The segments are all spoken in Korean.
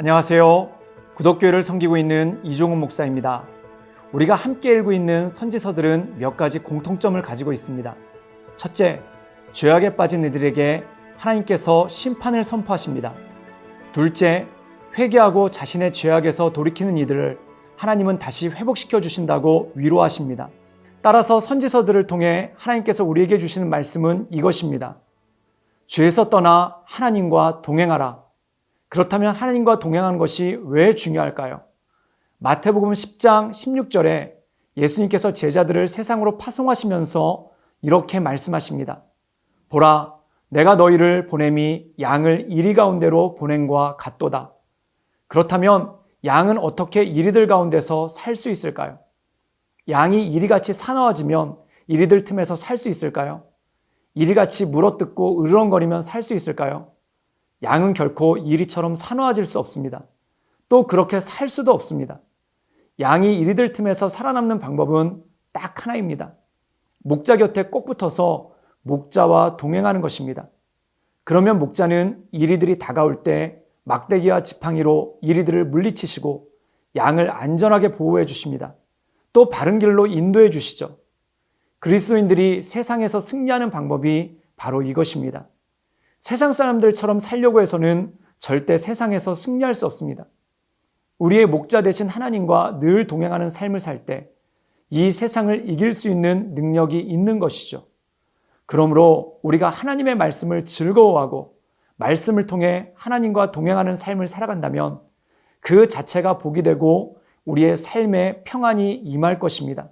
안녕하세요. 구덕교회를 섬기고 있는 이종훈 목사입니다. 우리가 함께 읽고 있는 선지서들은 몇 가지 공통점을 가지고 있습니다. 첫째, 죄악에 빠진 이들에게 하나님께서 심판을 선포하십니다. 둘째, 회개하고 자신의 죄악에서 돌이키는 이들을 하나님은 다시 회복시켜 주신다고 위로하십니다. 따라서 선지서들을 통해 하나님께서 우리에게 주시는 말씀은 이것입니다. 죄에서 떠나 하나님과 동행하라. 그렇다면 하나님과 동행하는 것이 왜 중요할까요? 마태복음 10장 16절에 예수님께서 제자들을 세상으로 파송하시면서 이렇게 말씀하십니다. 보라, 내가 너희를 보냄이 양을 이리 가운데로 보냄과 같도다. 그렇다면 양은 어떻게 이리들 가운데서 살 수 있을까요? 양이 이리같이 사나워지면 이리들 틈에서 살 수 있을까요? 이리같이 물어뜯고 으르렁거리면 살 수 있을까요? 양은 결코 이리처럼 사나워질 수 없습니다. 또 그렇게 살 수도 없습니다. 양이 이리들 틈에서 살아남는 방법은 딱 하나입니다. 목자 곁에 꼭 붙어서 목자와 동행하는 것입니다. 그러면 목자는 이리들이 다가올 때 막대기와 지팡이로 이리들을 물리치시고 양을 안전하게 보호해 주십니다. 또 바른 길로 인도해 주시죠. 그리스도인들이 세상에서 승리하는 방법이 바로 이것입니다. 세상 사람들처럼 살려고 해서는 절대 세상에서 승리할 수 없습니다. 우리의 목자 되신 하나님과 늘 동행하는 삶을 살 때 이 세상을 이길 수 있는 능력이 있는 것이죠. 그러므로 우리가 하나님의 말씀을 즐거워하고 말씀을 통해 하나님과 동행하는 삶을 살아간다면 그 자체가 복이 되고 우리의 삶에 평안이 임할 것입니다.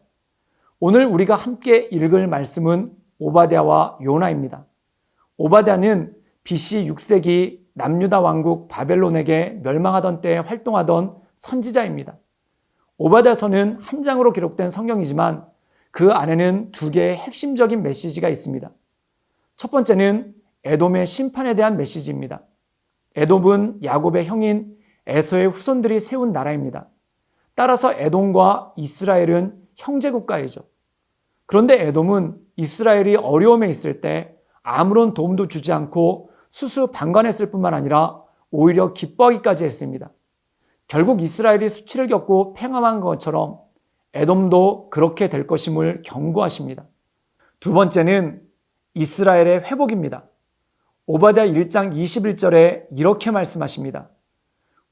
오늘 우리가 함께 읽을 말씀은 오바댜와 요나입니다. 오바댜는 BC 6세기 남유다 왕국 바벨론에게 멸망하던 때에 활동하던 선지자입니다. 오바댜서는 한 장으로 기록된 성경이지만 그 안에는 두 개의 핵심적인 메시지가 있습니다. 첫 번째는 에돔의 심판에 대한 메시지입니다. 에돔은 야곱의 형인 에서의 후손들이 세운 나라입니다. 따라서 에돔과 이스라엘은 형제국가이죠. 그런데 에돔은 이스라엘이 어려움에 있을 때 아무런 도움도 주지 않고 수수방관했을 뿐만 아니라 오히려 기뻐하기까지 했습니다. 결국 이스라엘이 수치를 겪고 팽함한 것처럼 에돔도 그렇게 될 것임을 경고하십니다. 두 번째는 이스라엘의 회복입니다. 오바댜 1장 21절에 이렇게 말씀하십니다.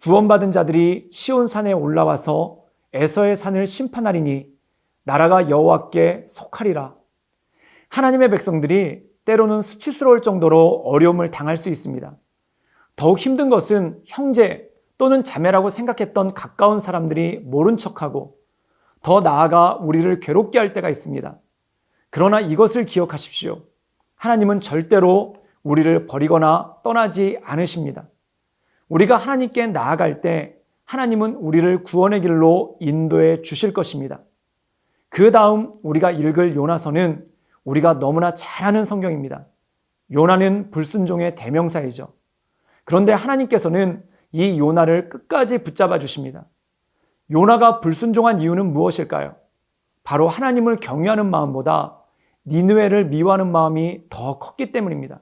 구원받은 자들이 시온산에 올라와서 에서의 산을 심판하리니 나라가 여호와께 속하리라. 하나님의 백성들이 때로는 수치스러울 정도로 어려움을 당할 수 있습니다. 더욱 힘든 것은 형제 또는 자매라고 생각했던 가까운 사람들이 모른 척하고 더 나아가 우리를 괴롭게 할 때가 있습니다. 그러나 이것을 기억하십시오. 하나님은 절대로 우리를 버리거나 떠나지 않으십니다. 우리가 하나님께 나아갈 때 하나님은 우리를 구원의 길로 인도해 주실 것입니다. 그 다음 우리가 읽을 요나서는 우리가 너무나 잘 아는 성경입니다. 요나는 불순종의 대명사이죠. 그런데 하나님께서는 이 요나를 끝까지 붙잡아 주십니다. 요나가 불순종한 이유는 무엇일까요? 바로 하나님을 경외하는 마음보다 니느웨를 미워하는 마음이 더 컸기 때문입니다.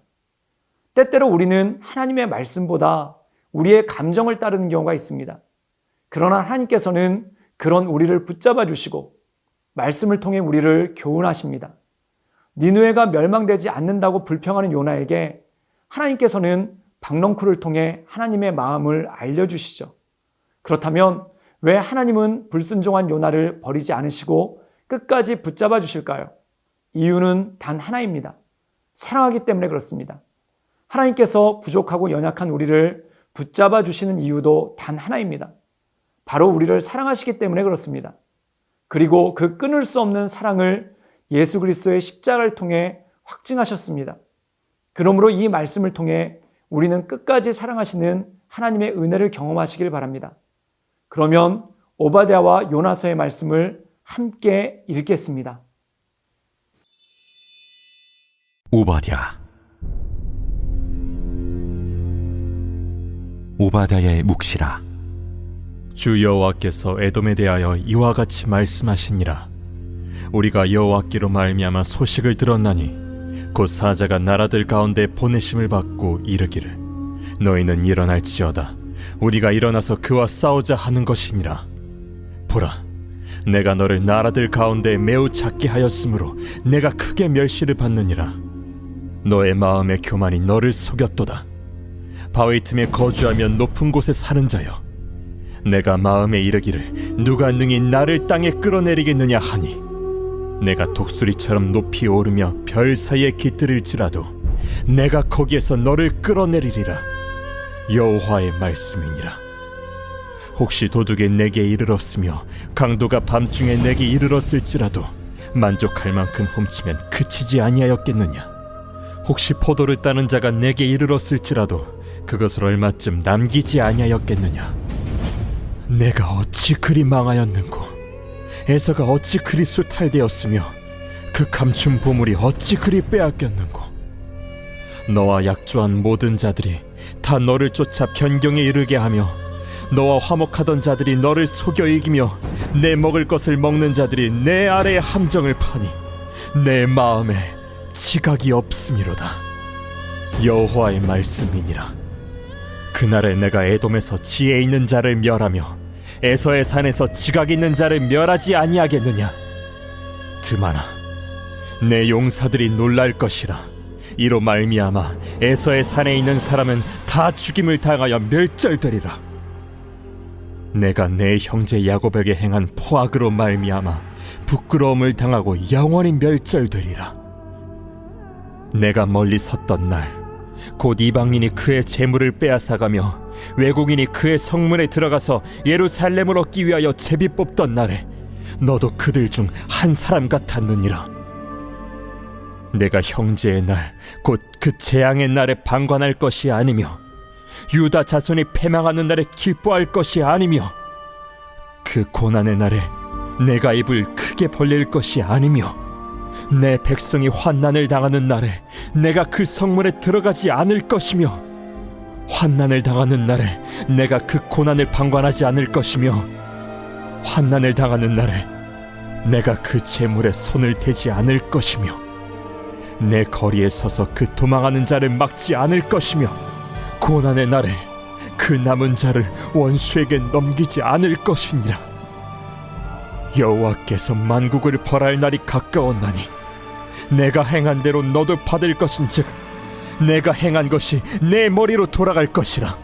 때때로 우리는 하나님의 말씀보다 우리의 감정을 따르는 경우가 있습니다. 그러나 하나님께서는 그런 우리를 붙잡아 주시고 말씀을 통해 우리를 교훈하십니다. 니느웨가 멸망되지 않는다고 불평하는 요나에게 하나님께서는 박넝쿨을 통해 하나님의 마음을 알려주시죠. 그렇다면 왜 하나님은 불순종한 요나를 버리지 않으시고 끝까지 붙잡아 주실까요? 이유는 단 하나입니다. 사랑하기 때문에 그렇습니다. 하나님께서 부족하고 연약한 우리를 붙잡아 주시는 이유도 단 하나입니다. 바로 우리를 사랑하시기 때문에 그렇습니다. 그리고 그 끊을 수 없는 사랑을 예수 그리스도의 십자가를 통해 확증하셨습니다. 그러므로 이 말씀을 통해 우리는 끝까지 사랑하시는 하나님의 은혜를 경험하시길 바랍니다. 그러면 오바댜와 요나서의 말씀을 함께 읽겠습니다. 오바댜의 묵시라. 주 여호와께서 에돔에 대하여 이와 같이 말씀하시니라. 우리가 여호와께로 말미암아 소식을 들었나니 곧 사자가 나라들 가운데 보내심을 받고 이르기를 너희는 일어날지어다 우리가 일어나서 그와 싸우자 하는 것이니라. 보라, 내가 너를 나라들 가운데 매우 작게 하였으므로 내가 크게 멸시를 받느니라. 너의 마음의 교만이 너를 속였도다. 바위 틈에 거주하며 높은 곳에 사는 자여, 내가 마음에 이르기를 누가 능히 나를 땅에 끌어내리겠느냐 하니, 내가 독수리처럼 높이 오르며 별 사이에 깃들일지라도 내가 거기에서 너를 끌어내리리라. 여호와의 말씀이니라. 혹시 도둑이 내게 이르렀으며 강도가 밤중에 내게 이르렀을지라도 만족할 만큼 훔치면 그치지 아니하였겠느냐? 혹시 포도를 따는 자가 내게 이르렀을지라도 그것을 얼마쯤 남기지 아니하였겠느냐? 내가 어찌 그리 망하였는고, 에서가 어찌 그리 수탈되었으며 그 감춘 보물이 어찌 그리 빼앗겼는고. 너와 약조한 모든 자들이 다 너를 쫓아 변경에 이르게 하며, 너와 화목하던 자들이 너를 속여 이기며 내 먹을 것을 먹는 자들이 내 아래에 함정을 파니 내 마음에 지각이 없음이로다. 여호와의 말씀이니라. 그날에 내가 에돔에서 지혜 있는 자를 멸하며 에서의 산에서 지각 있는 자를 멸하지 아니하겠느냐? 드마나, 내 용사들이 놀랄 것이라. 이로 말미암아 에서의 산에 있는 사람은 다 죽임을 당하여 멸절되리라. 내가 내 형제 야곱에게 행한 포악으로 말미암아 부끄러움을 당하고 영원히 멸절되리라. 내가 멀리 섰던 날, 곧 이방인이 그의 재물을 빼앗아가며 외국인이 그의 성문에 들어가서 예루살렘을 얻기 위하여 제비 뽑던 날에 너도 그들 중 한 사람 같았느니라. 내가 형제의 날, 곧 그 재앙의 날에 방관할 것이 아니며 유다 자손이 패망하는 날에 기뻐할 것이 아니며 그 고난의 날에 내가 입을 크게 벌릴 것이 아니며 내 백성이 환난을 당하는 날에 내가 그 성문에 들어가지 않을 것이며 환난을 당하는 날에 내가 그 고난을 방관하지 않을 것이며 환난을 당하는 날에 내가 그 재물에 손을 대지 않을 것이며 내 거리에 서서 그 도망하는 자를 막지 않을 것이며 고난의 날에 그 남은 자를 원수에게 넘기지 않을 것이니라. 여호와께서 만국을 벌할 날이 가까웠나니 내가 행한 대로 너도 받을 것인즉 내가 행한 것이 내 머리로 돌아갈 것이라.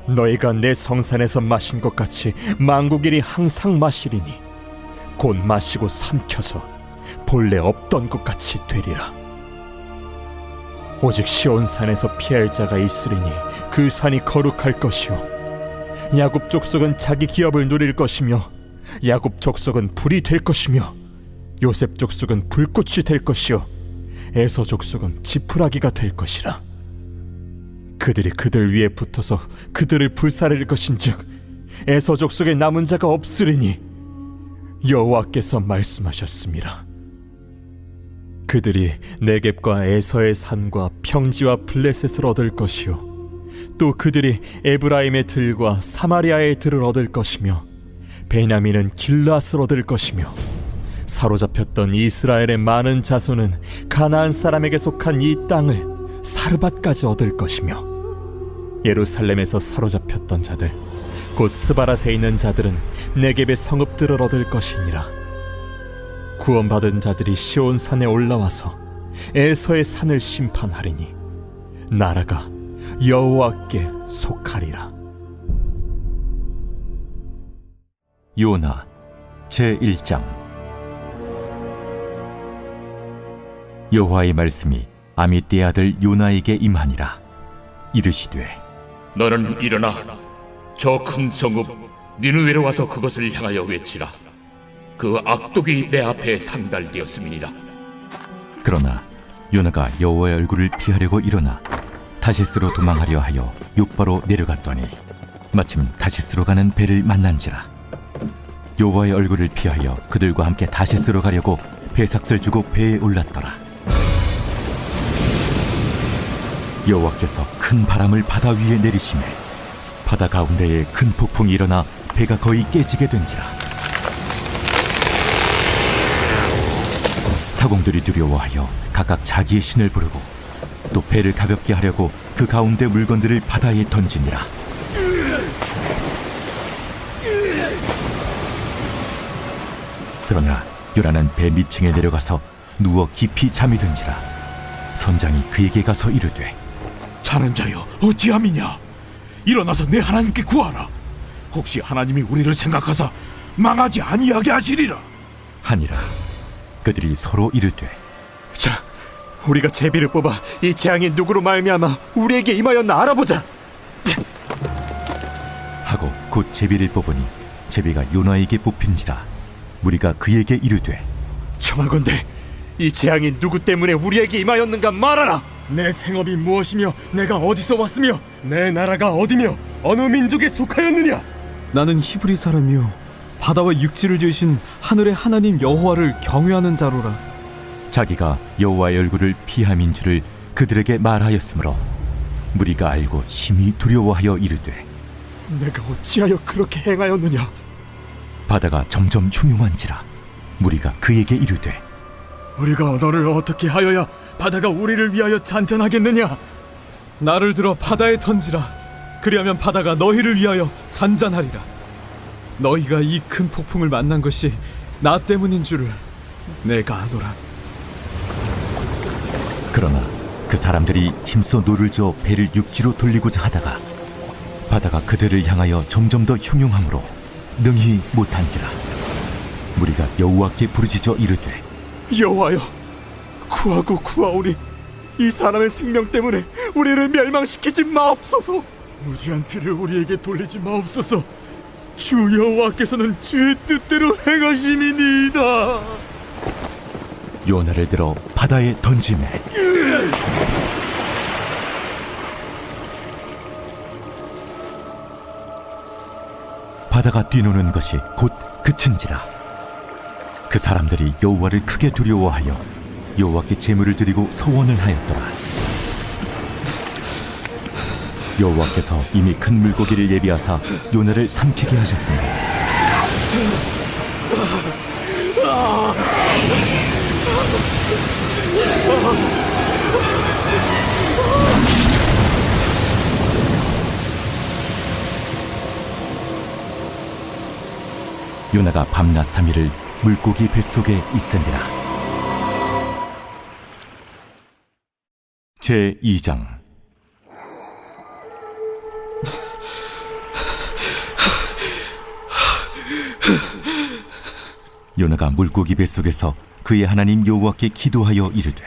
너희가 내 성산에서 마신 것 같이 만국일이 항상 마시리니 곧 마시고 삼켜서 본래 없던 것 같이 되리라. 오직 시온산에서 피할 자가 있으리니 그 산이 거룩할 것이요 야곱 족속은 자기 기업을 누릴 것이며 야곱 족속은 불이 될 것이며 요셉 족속은 불꽃이 될 것이요 에서 족속은 지푸라기가 될 것이라. 그들이 그들 위에 붙어서 그들을 불사를 것인즉 에서 족속에 남은 자가 없으리니 여호와께서 말씀하셨습니다. 그들이 네겝과 에서의 산과 평지와 블레셋을 얻을 것이요 또 그들이 에브라임의 들과 사마리아의 들을 얻을 것이며 베냐민은 길앗을 얻을 것이며 사로잡혔던 이스라엘의 많은 자손은 가나안 사람에게 속한 이 땅을 사르밧까지 얻을 것이며 예루살렘에서 사로잡혔던 자들 곧 스바랏에 있는 자들은 네겝의 성읍들을 얻을 것이니라. 구원받은 자들이 시온산에 올라와서 에서의 산을 심판하리니 나라가 여호와께 속하리라. 요나 제1장. 여호와의 말씀이 아미떼의 아들 요나에게 임하니라. 이르시되 너는 일어나 저 큰 성읍 니느웨로 와서 그것을 향하여 외치라. 그 악독이 내 앞에 상달되었음이니라. 그러나 요나가 여호와의 얼굴을 피하려고 일어나 다시스로 도망하려 하여 욥바로 내려갔더니 마침 다시스로 가는 배를 만난지라. 여호와의 얼굴을 피하여 그들과 함께 다시스로 가려고 배삭을 주고 배에 올랐더라. 여호와께서 큰 바람을 바다 위에 내리시매 바다 가운데에 큰 폭풍이 일어나 배가 거의 깨지게 된지라. 사공들이 두려워하여 각각 자기의 신을 부르고 또 배를 가볍게 하려고 그 가운데 물건들을 바다에 던지니라. 그러나 요나는 배 밑층에 내려가서 누워 깊이 잠이 든지라 선장이 그에게 가서 이르되 자는 자여 어찌함이냐? 일어나서 내 하나님께 구하라. 혹시 하나님이 우리를 생각하사 망하지 아니하게 하시리라. 하니라. 그들이 서로 이르되 자, 우리가 제비를 뽑아 이 재앙이 누구로 말미암아 우리에게 임하였나 알아보자. 하고 곧 제비를 뽑으니 제비가 요나에게 뽑힌지라 무리가 그에게 이르되 청하건대 이 재앙이 누구 때문에 우리에게 임하였는가 말하라. 내 생업이 무엇이며 내가 어디서 왔으며 내 나라가 어디며 어느 민족에 속하였느냐? 나는 히브리 사람이요 바다와 육지를 지으신 하늘의 하나님 여호와를 경외하는 자로라. 자기가 여호와의 얼굴을 피함인 줄을 그들에게 말하였으므로 무리가 알고 심히 두려워하여 이르되 내가 어찌하여 그렇게 행하였느냐? 바다가 점점 흉흉한지라 무리가 그에게 이르되 우리가 너를 어떻게 하여야 바다가 우리를 위하여 잔잔하겠느냐? 나를 들어 바다에 던지라. 그리하면 바다가 너희를 위하여 잔잔하리라. 너희가 이 큰 폭풍을 만난 것이 나 때문인 줄을 내가 아노라. 그러나 그 사람들이 힘써 노를 저어 배를 육지로 돌리고자 하다가 바다가 그들을 향하여 점점 더 흉흉함으로 능히 못한지라 무리가 여호와께 부르짖어 이르되 여호와여, 구하고 구하오니 이 사람의 생명 때문에 우리를 멸망시키지 마옵소서. 무지한 피를 우리에게 돌리지 마옵소서. 주 여호와께서는 주의 뜻대로 행하심이니이다. 요나를 들어 바다에 던지매 바다가 뛰노는 것이 곧 그친지라 그 사람들이 여호와를 크게 두려워하여 여호와께 제물을 드리고 서원을 하였더라. 여호와께서 이미 큰 물고기를 예비하사 요나를 삼키게 하셨습니다. 요나가 밤낮 3일을 물고기 뱃속에 있으니라. 제2장 요나가 물고기 뱃속에서 그의 하나님 여호와께 기도하여 이르되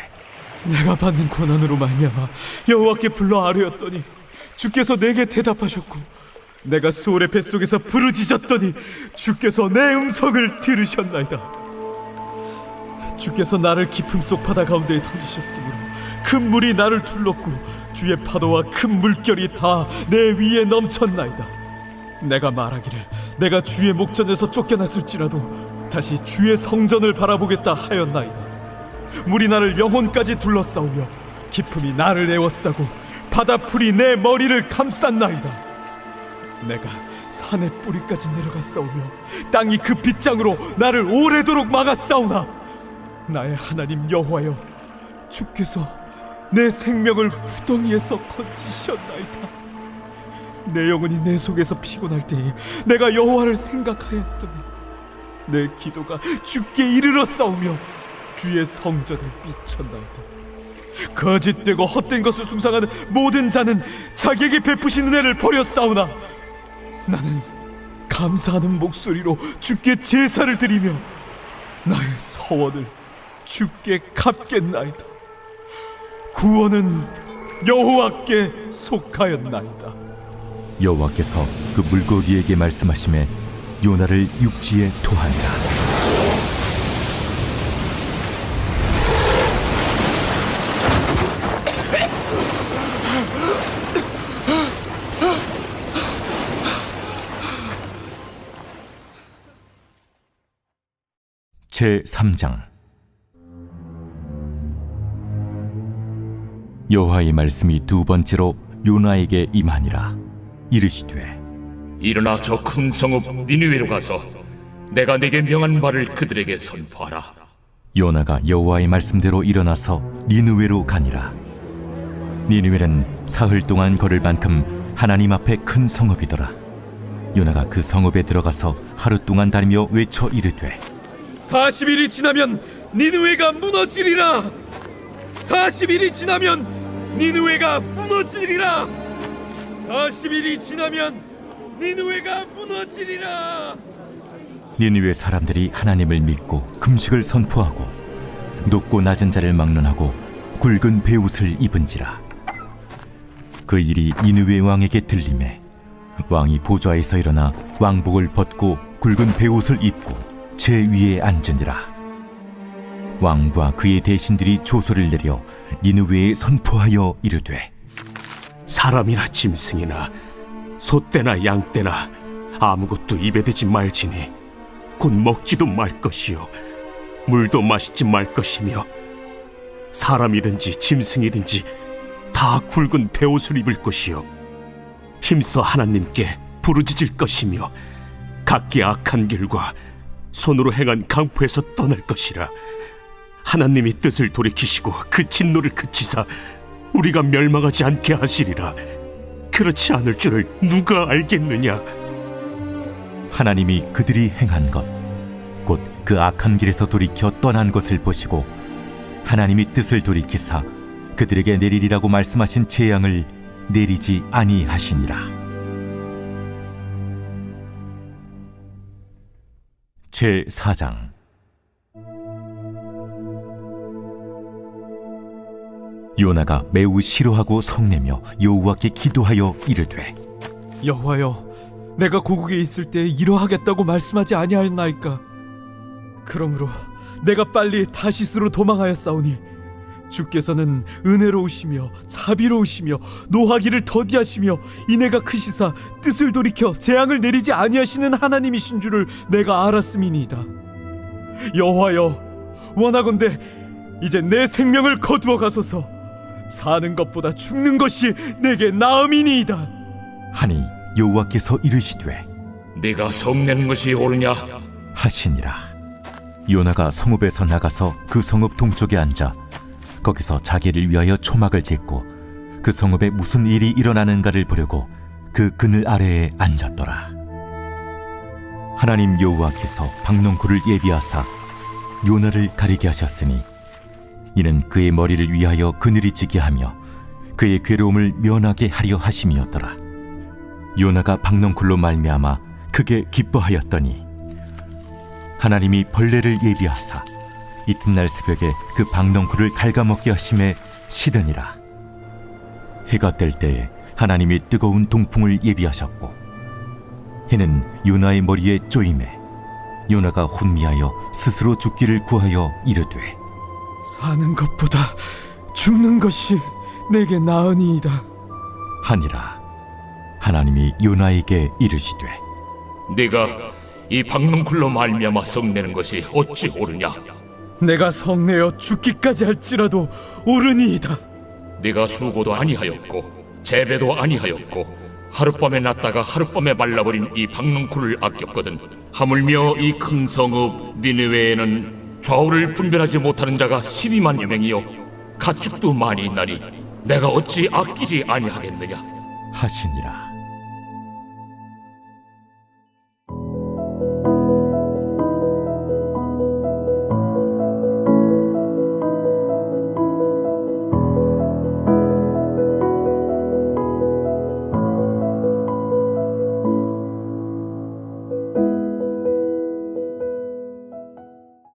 내가 받는 고난으로 말미암아 여호와께 불러 아뢰었더니 주께서 내게 대답하셨고 내가 수월의 뱃속에서 부르짖었더니 주께서 내 음성을 들으셨나이다. 주께서 나를 깊음 속 바다 가운데에 던지셨으므로 큰 물이 나를 둘렀고 주의 파도와 큰 물결이 다 내 위에 넘쳤나이다. 내가 말하기를 내가 주의 목전에서 쫓겨났을지라도 다시 주의 성전을 바라보겠다 하였나이다. 물이 나를 영혼까지 둘러싸우며 깊음이 나를 에워싸고 바다풀이 내 머리를 감쌌나이다. 내가 산의 뿌리까지 내려갔사오며 땅이 그 빗장으로 나를 오래도록 막았사오나 나의 하나님 여호와여, 주께서 내 생명을 구덩이에서 건지셨나이다. 내 영혼이 내 속에서 피곤할 때에 내가 여호와를 생각하였더니 내 기도가 주께 이르러 싸우며 주의 성전에 미쳤나이다. 거짓되고 헛된 것을 숭상하는 모든 자는 자기에게 베푸신 은혜를 버렸사오나 나는 감사하는 목소리로 주께 제사를 드리며 나의 서원을 주께 갚겠나이다. 구원은 여호와께 속하였나이다. 여호와께서 그 물고기에게 말씀하시매 요나를 육지에 토하니라. 제3장 여호와의 말씀이 두 번째로 요나에게 임하니라. 이르시되 일어나 저 큰 성읍 니느웨로 가서 내가 내게 명한 말을 그들에게 선포하라. 요나가 여호와의 말씀대로 일어나서 니느웨로 가니라. 니느웨는 사흘 동안 걸을 만큼 하나님 앞에 큰 성읍이더라. 요나가 그 성읍에 들어가서 하루 동안 다니며 외쳐 이르되 40일이 지나면 니느웨가 무너지리라. 40일이 지나면 니느웨가 무너지리라. 40일이 지나면 니느웨가 무너지리라. 니느웨 사람들이 하나님을 믿고 금식을 선포하고 높고 낮은 자를 막론하고 굵은 베옷을 입은지라. 그 일이 니느웨 왕에게 들리매 왕이 보좌에서 일어나 왕복을 벗고 굵은 베옷을 입고 제 위에 앉으니라. 왕과 그의 대신들이 조소를 내려 니느웨에 선포하여 이르되 사람이나 짐승이나 소떼나 양떼나 아무것도 입에 대지 말지니 곧 먹지도 말 것이요 물도 마시지 말 것이며 사람이든지 짐승이든지 다 굵은 베옷을 입을 것이요 힘써 하나님께 부르짖을 것이며 각기 악한 길과 손으로 행한 강포에서 떠날 것이라. 하나님이 뜻을 돌이키시고 그 진노를 그치사 우리가 멸망하지 않게 하시리라. 그렇지 않을 줄을 누가 알겠느냐. 하나님이 그들이 행한 것 곧 그 악한 길에서 돌이켜 떠난 것을 보시고 하나님이 뜻을 돌이키사 그들에게 내리리라고 말씀하신 재앙을 내리지 아니하시니라. 제4장. 요나가 매우 싫어하고 성내며 여호와께 기도하여 이르되 여호와여, 내가 고국에 있을 때 이러하겠다고 말씀하지 아니하였나이까? 그러므로 내가 빨리 다시스로 도망하였사오니 주께서는 은혜로우시며 자비로우시며 노하기를 더디하시며 인애가 크시사 뜻을 돌이켜 재앙을 내리지 아니하시는 하나님이신 줄을 내가 알았음이니이다. 여호와여, 원하건대 이제 내 생명을 거두어 가소서. 사는 것보다 죽는 것이 내게 나음이니이다. 하니 여호와께서 이르시되 네가 성내는 것이 옳으냐? 하시니라. 요나가 성읍에서 나가서 그 성읍 동쪽에 앉아 거기서 자기를 위하여 초막을 짓고 그 성읍에 무슨 일이 일어나는가를 보려고 그 그늘 아래에 앉았더라. 하나님 여호와께서 박농쿨을 예비하사 요나를 가리게 하셨으니 이는 그의 머리를 위하여 그늘이 지게 하며 그의 괴로움을 면하게 하려 하심이었더라. 요나가 박농쿨로 말미암아 크게 기뻐하였더니 하나님이 벌레를 예비하사 이튿날 새벽에 그 박농쿨을 갉아먹게 하심에 시드니라. 해가 뜰 때에 하나님이 뜨거운 동풍을 예비하셨고 해는 요나의 머리에 쪼임에 요나가 혼미하여 스스로 죽기를 구하여 이르되 사는 것보다 죽는 것이 내게 나으니이다 하니라. 하나님이 요나에게 이르시되 네가 이 박농쿨로 말미암아 성내는 것이 어찌 옳으냐? 내가 성내어 죽기까지 할지라도 옳으니이다. 네가 수고도 아니하였고 재배도 아니하였고 하룻밤에 났다가 하룻밤에 말라버린 이 박농쿨을 아꼈거든. 하물며 이 큰 성읍 니느웨에는 좌우를 분별하지 못하는 자가 12만여 명이요 가축도 많이 있나니 내가 어찌 아끼지 아니하겠느냐? 하시니라.